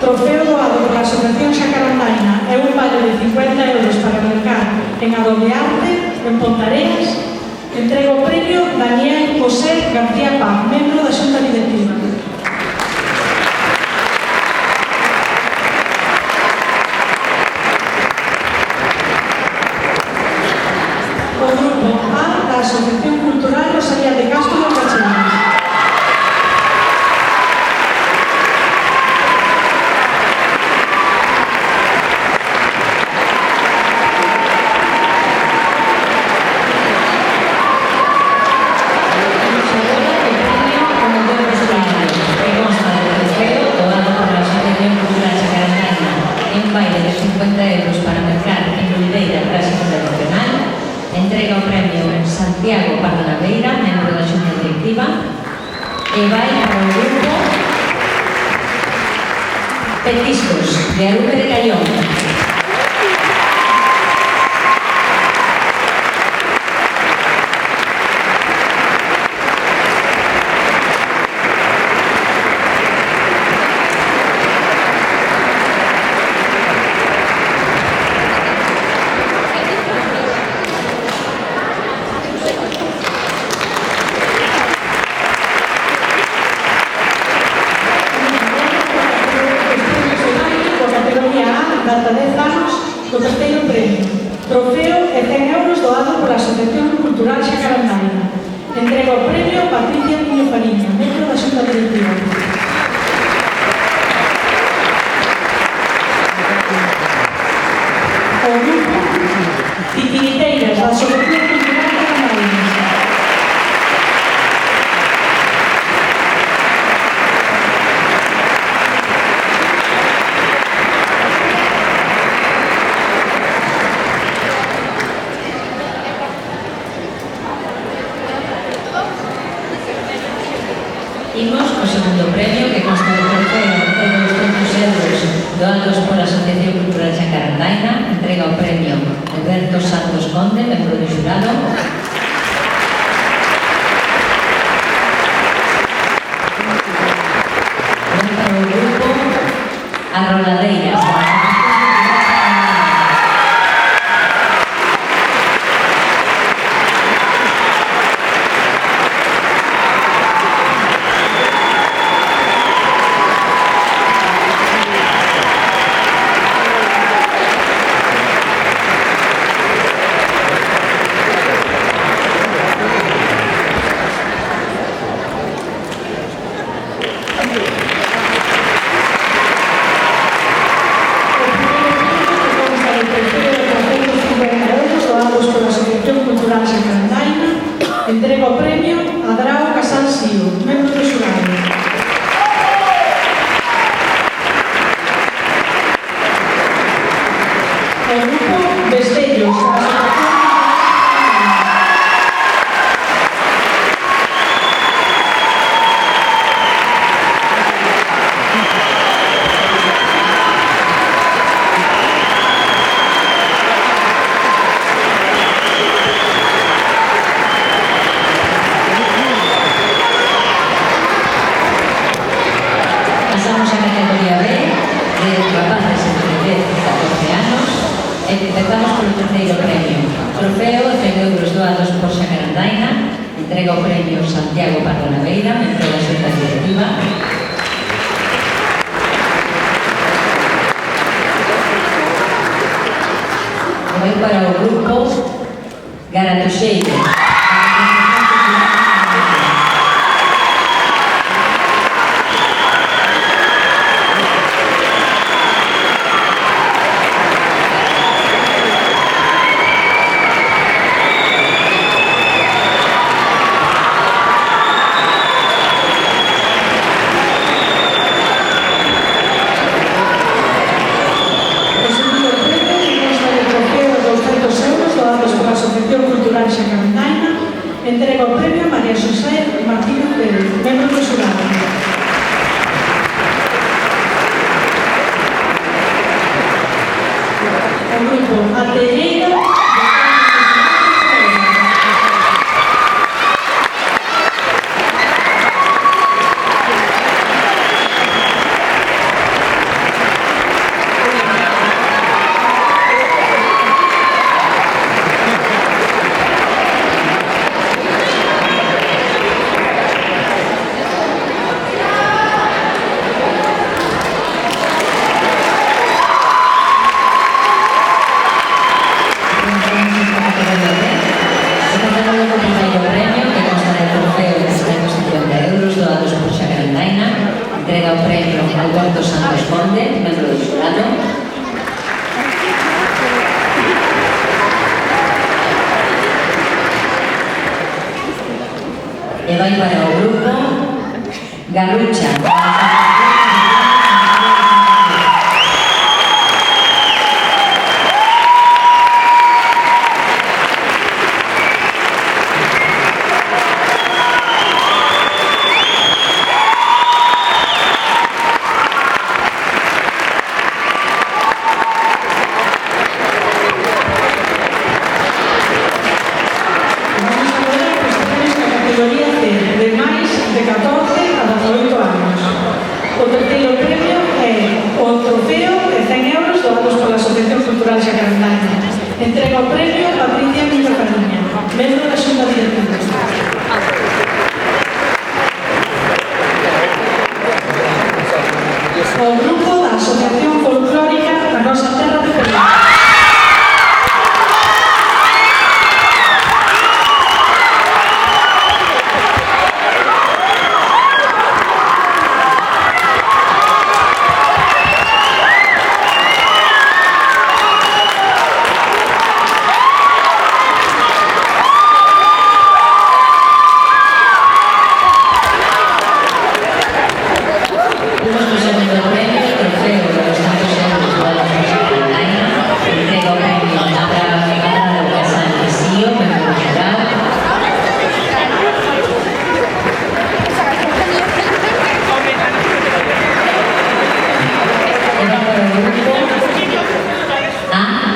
Trofeo doado pola Asociación Xacarandaina e un vale de 50 euros para mercar en Adobe Arte, en Pontareas. Entrega o premio Daniel José García Paz, membro da Xunta Directiva. O grupo A da Asociación Cultural Rosalía de Castro de Cachelas. Santiago Pardanaveira, membro da Xunta Directiva, e vai para o grupo Petiscos, de Arume de Callón. Data 10 anos do terceiro premio. Trofeo e 100 euros doado pola Asociación Cultural Xacarandaina. Entrega o premio Patricia Miño Fariña, membro da Xunta Directiva. O grupo Titiriteiras da Asociación Cultural Xacarandaina. Imos o segundo premio que consta de trofeo e 200 euros doados pola Asociación Cultural Xacarandaina. Entrega o premio Alberto Santos Conde, membro do xurado. Vai para o grupo Arroladeiras. Entrega o premio Adrao Casal Sío, membro do xurado. O grupo Destellos, da Asociación Pasamos a categoría B, de rapaces entre 10 e 14 anos. Empezamos polo terceiro premio. Trofeo de 100 euros doados por Xacarandaina. Entrega o premio Santiago Pardanaveira, membro da Xunta Directiva. Vai para o grupo Garatoxeiro. Entrega o premio María José Martínez Pérez, membro do xurado. O grupo Atelleira Conde, membro do xurado. E vai para o grupo Garucha. Categoría C, de máis de 14 a 18 anos. O terceiro premio é o trofeo de 100 euros doados pola Asociación Cultural Xacarandaina. Entrega o premio a Patricia Miño Cariña, membro da Xunta Directiva. O grupo da Asociación Folclórica da Nosa Terra de Pelín.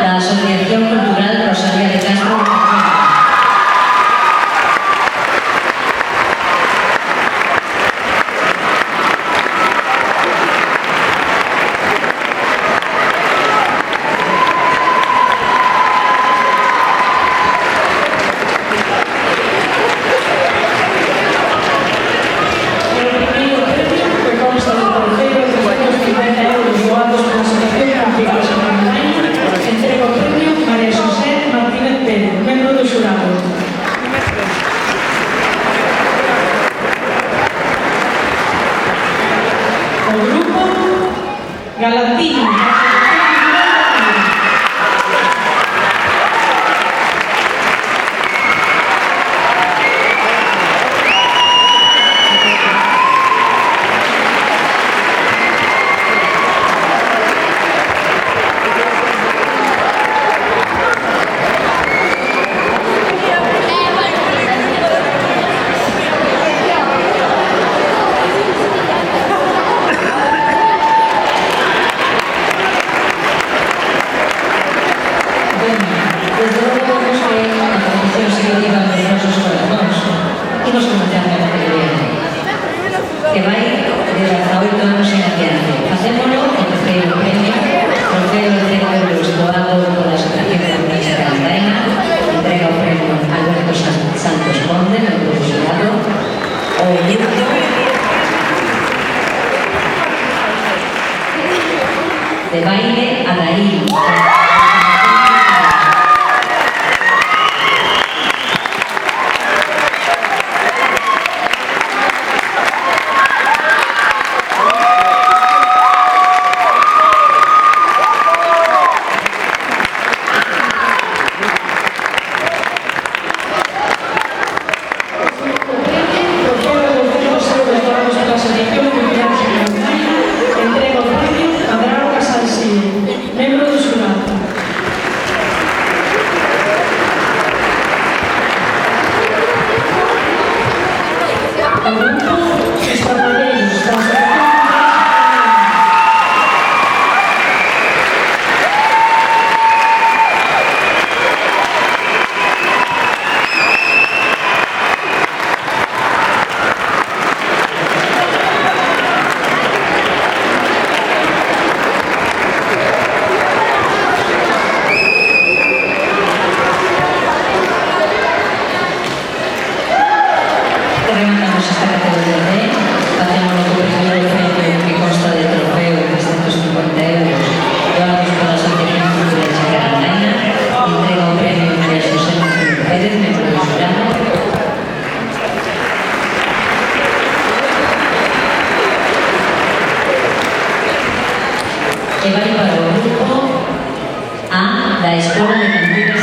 La Asociación Cultural Rosalía de Castro. Galatini. Desde logo vemos que a competición sigue viva nos nosos corazóns e nos comenzamos a categoría que vai de 18 anos en adiante. Facémolo o terceiro premio, trofeo de 100 euros doado pola Asociación Cultural Xacarandaina. Entrega o premio Alberto Santos Conde, membro do xurado. O grupo de baile Adaí. Entrega o premio a Drago Casalsí, membro do xurado. e vai para o grupo A da Escola de Cantigas